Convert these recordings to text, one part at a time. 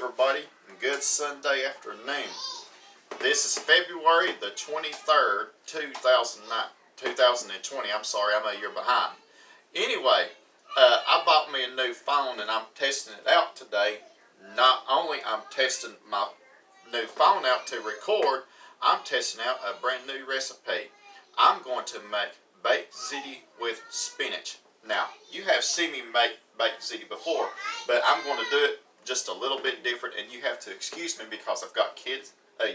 everybody. Good Sunday afternoon. This is February the 23rd, 2020. I'm sorry, I'm a year behind. Anyway, I bought me a new phone and I'm testing it out today. Not only I'm testing my new phone out to record, I'm testing out a brand new recipe. I'm going to make baked ziti with spinach. Now, you have seen me make baked ziti before, but I'm going to do it just a little bit different, and you have to excuse me because I've got kids,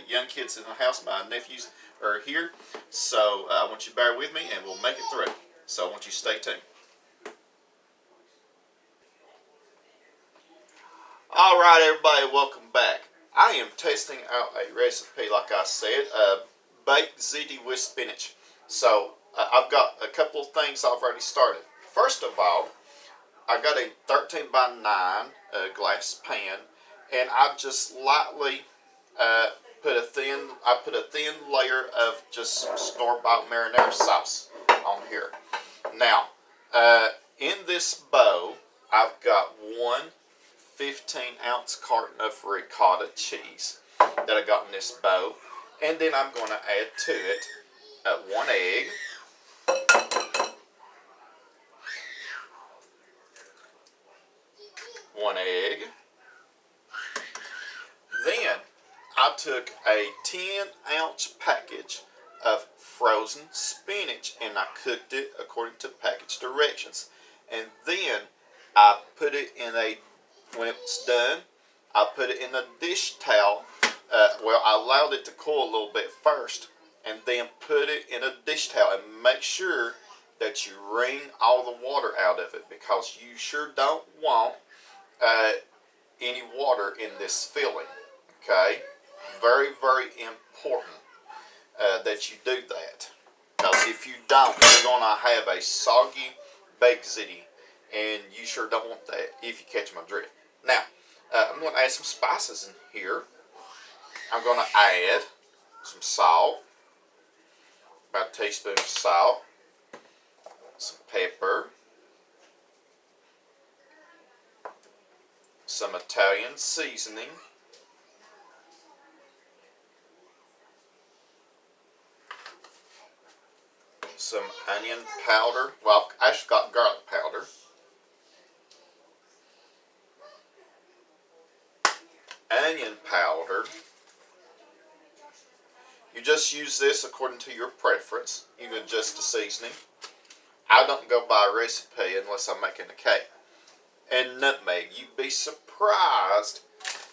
young kids in the house. My nephews are here, so I want you to bear with me and we'll make it through. So I want you to stay tuned. Alright everybody, welcome back. I am testing out a recipe, like I said, baked ziti with spinach. So I've got a couple of things I've already started. First of all, I got a 13 by 9 glass pan, and I just lightly put a thin layer of just some store-bought marinara sauce on here. Now, in this bowl, I've got one 15-ounce carton of ricotta cheese that I got in this bowl, and then I'm going to add to it one egg, Then I took a 10-ounce package of frozen spinach and I cooked it according to package directions. And then I put it in when it's done, I put it in a dish towel. I allowed it to cool a little bit first, and then put it in a dish towel and make sure that you wring all the water out of it, because you sure don't want any water in this filling. Okay, very, very important that you do that, because if you don't, you're gonna have a soggy baked ziti, and you sure don't want that if you catch my drift. Now, I'm going to add some spices in here. I'm going to add some salt, about a teaspoon of salt, some pepper, some Italian seasoning, some onion powder. Well, I've actually got garlic powder, onion powder. You just use this according to your preference. You can adjust the seasoning. I don't go by a recipe unless I'm making a cake. And nutmeg. You'd be surprised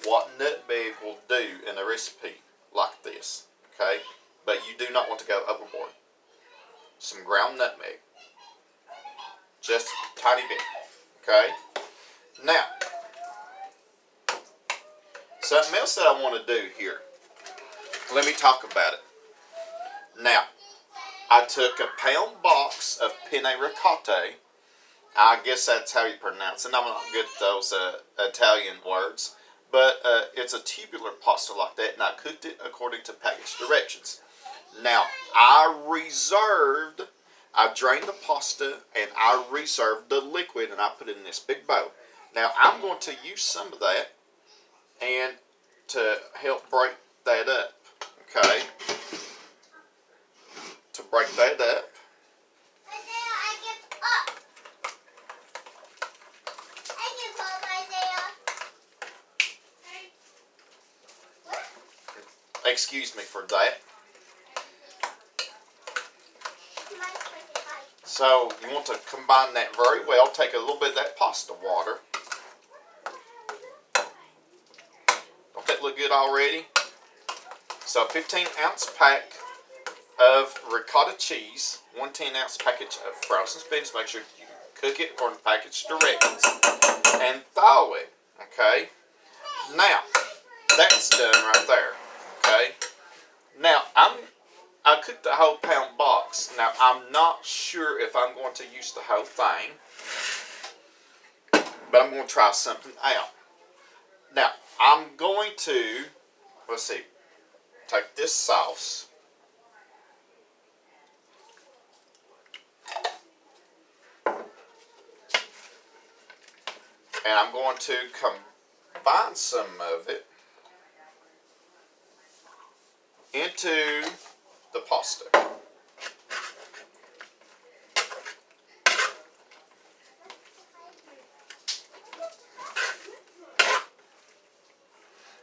what nutmeg will do in a recipe like this. Okay? But you do not want to go overboard. Some ground nutmeg. Just a tiny bit. Okay? Now, something else that I want to do here. Let me talk about it. Now, I took a pound box of penne ricotta. I guess that's how you pronounce it. I'm not good at those Italian words. But it's a tubular pasta like that, and I cooked it according to package directions. Now, I drained the pasta, and I reserved the liquid, and I put it in this big bowl. Now, I'm going to use some of that and to help break that up. Okay? To break that up, excuse me for that. So you want to combine that very well. Take a little bit of that pasta water. Don't that look good already? So a 15-ounce pack of ricotta cheese, one 10-ounce package of frozen spinach. Make sure you cook it according to package directions, and thaw it. Okay. Now that's done right there. Okay. Now I cooked the whole pound box. Now I'm not sure if I'm going to use the whole thing, but I'm going to try something out. Now I'm going to, let's see, take this sauce, and I'm going to combine some of it into the pasta.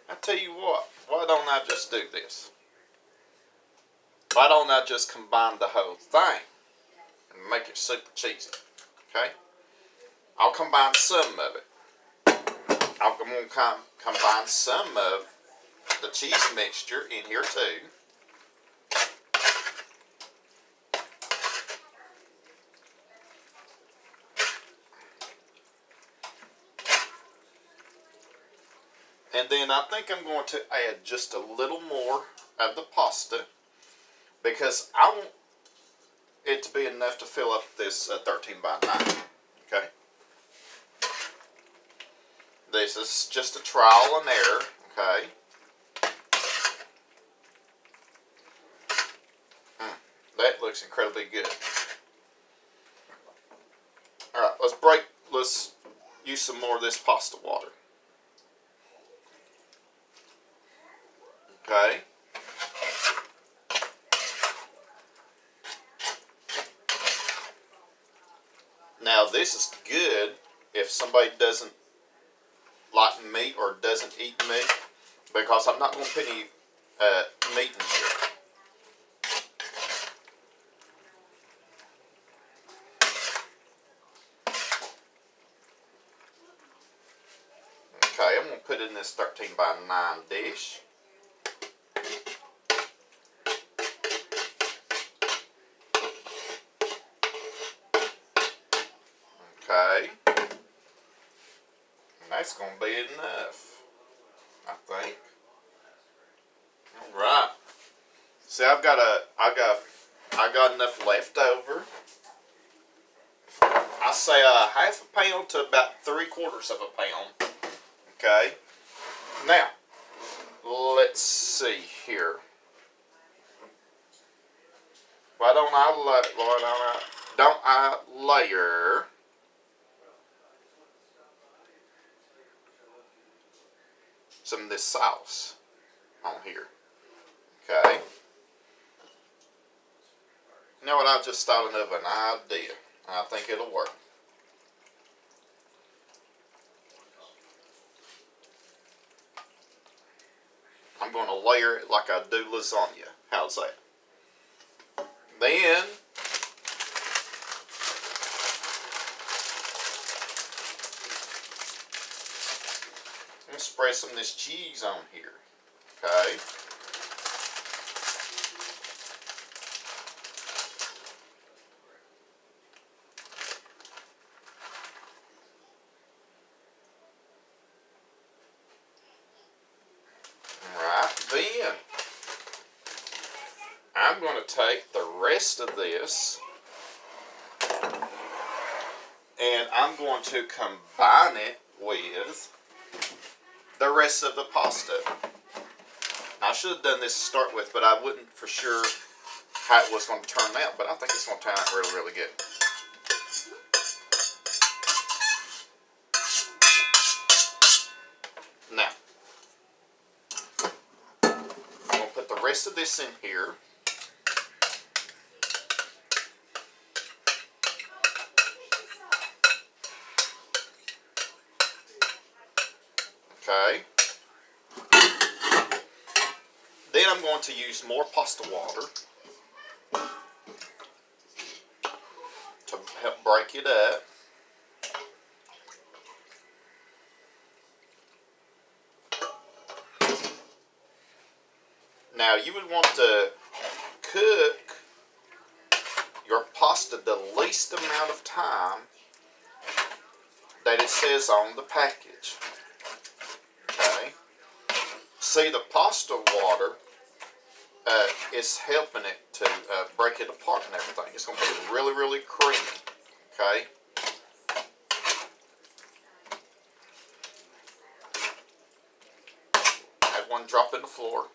I tell you what, why don't I just do this? Why don't I just combine the whole thing and make it super cheesy? Okay? I'll combine some of it. I'm going to combine some of the cheese mixture in here too. And then I think I'm going to add just a little more of the pasta because I want it to be enough to fill up this 13 by 9. Okay? This is just a trial and error. Okay? That looks incredibly good. Alright, let's use some more of this pasta water. Okay? Now this is good if somebody doesn't like meat or doesn't eat meat, because I'm not going to put any meat in here. Okay, I'm going to put it in this 13 by 9 dish. Okay. And that's going to be enough, I think. Alright. See, I got enough left over. I say half a pound to about 3/4 of a pound. Okay. Now, let's see here. Why don't I layer some of this sauce on here? Okay. You know what? I just thought of an idea. I think it'll work. I'm going to layer it like I do lasagna. How's that? Then I'm going to spread some of this cheese on here. Okay. Then I'm going to take the rest of this and I'm going to combine it with the rest of the pasta. I should have done this to start with, but I wasn't for sure how it was going to turn out, but I think it's going to turn out really, really good. Now, I'm going to put the rest of this in here. Okay. Then I'm going to use more pasta water to help break it up. Now you would want to cook your pasta the least amount of time that it says on the package. Okay. See, the pasta water is helping it to break it apart and everything. It's going to be really, really creamy. Okay. I had one drop in the floor.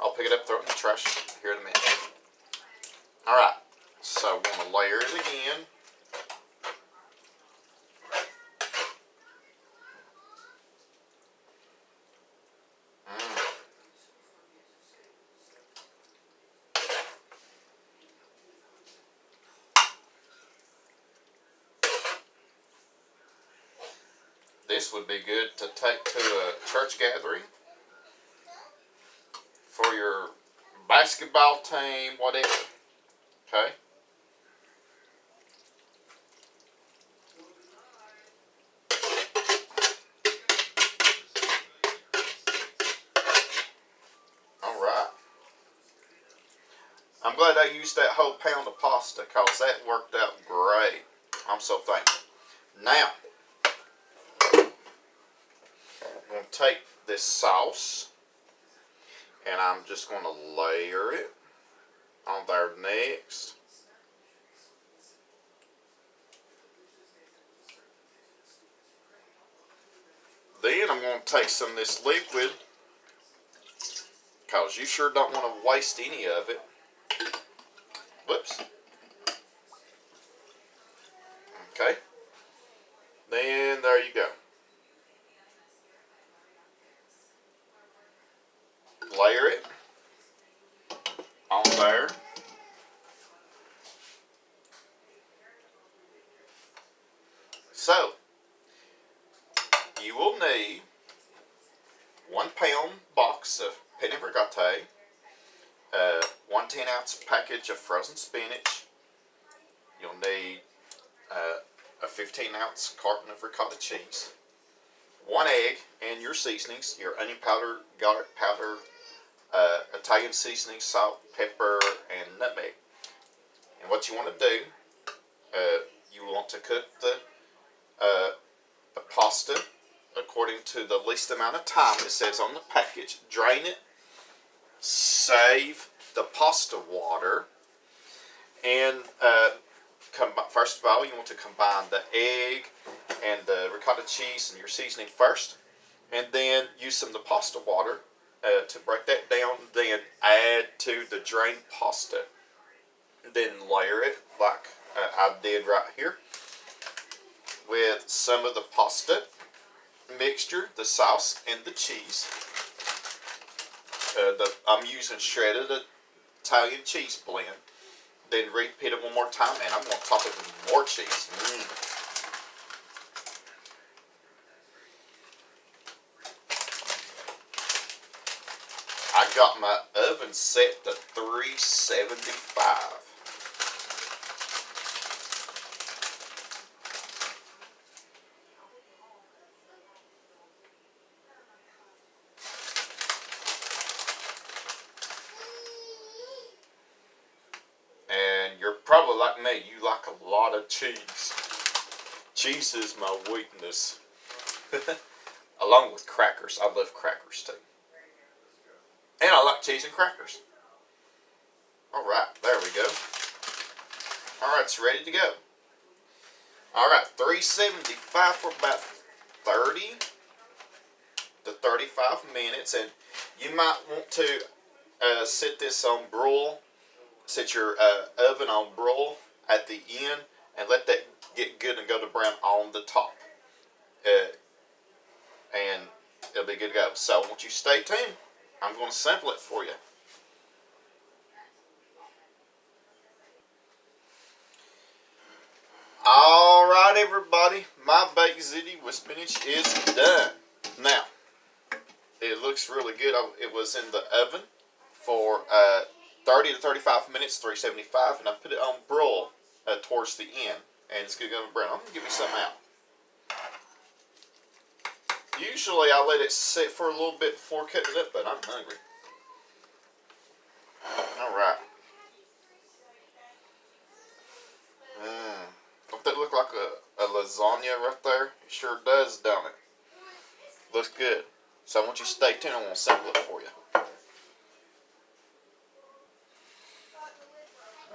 I'll pick it up, throw it in the trash here in a minute. Alright, so we're going to layer it again. this would be good to take to a church gathering, for your basketball team, whatever. Okay? Alright. I'm glad I used that whole pound of pasta because that worked out great. I'm so thankful. Now, I'm going to take this sauce and I'm just going to layer it on there next. Then I'm going to take some of this liquid because you sure don't want to waste any of it. Whoops. Okay. Then there you go. Layer it on there. So, you will need 1 pound box of penne fricate, 1 10-ounce package of frozen spinach. You'll need a 15-ounce carton of ricotta cheese, 1 egg, and your seasonings, your onion powder, garlic powder, Italian seasoning, salt, pepper, and nutmeg. And what you want to do, you want to cook the pasta according to the least amount of time it says on the package. Drain it, save the pasta water, and first of all, you want to combine the egg and the ricotta cheese and your seasoning first, and then use some of the pasta water to break that down. Then add to the drained pasta. Then layer it like I did right here with some of the pasta mixture, the sauce, and the cheese. I'm using shredded Italian cheese blend. Then repeat it one more time, and I'm going to top it with more cheese. I got my oven set to 375. And you're probably like me, you like a lot of cheese. Cheese is my weakness. Along with crackers. I love crackers too. And I like cheese and crackers. Alright, there we go. Alright, it's ready to go. Alright, 375 for about 30 to 35 minutes. And you might want to set this on broil. Set your oven on broil at the end and let that get good and go to brown on the top. And it'll be good to go. So, won't you stay tuned? I'm going to sample it for you. Alright, everybody. My baked ziti with spinach is done. Now, it looks really good. It was in the oven for 30 to 35 minutes, 375, and I put it on broil towards the end, and it's going to go brown. I'm going to give you some out. Usually I let it sit for a little bit before cutting it up, but I'm hungry. Alright. Don't that look like a lasagna right there? It sure does, don't it? Looks good. So I want you to stay tuned. I'm going to sample it for you.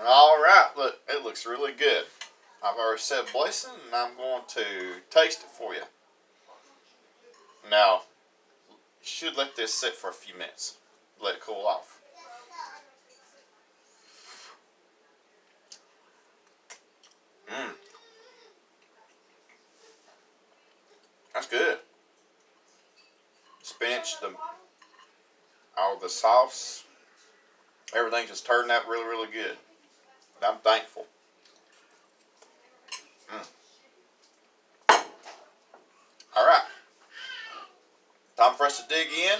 Alright, look, it looks really good. I've already said blessing, and I'm going to taste it for you. Now, you should let this sit for a few minutes. Let it cool off. That's good. Spinach, all the sauce, everything just turned out really, really good. And I'm thankful. Alright. Time for us to dig in.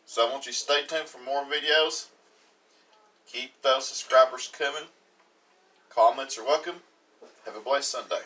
So I want you to stay tuned for more videos. Keep those subscribers coming. Comments are welcome. Have a blessed Sunday.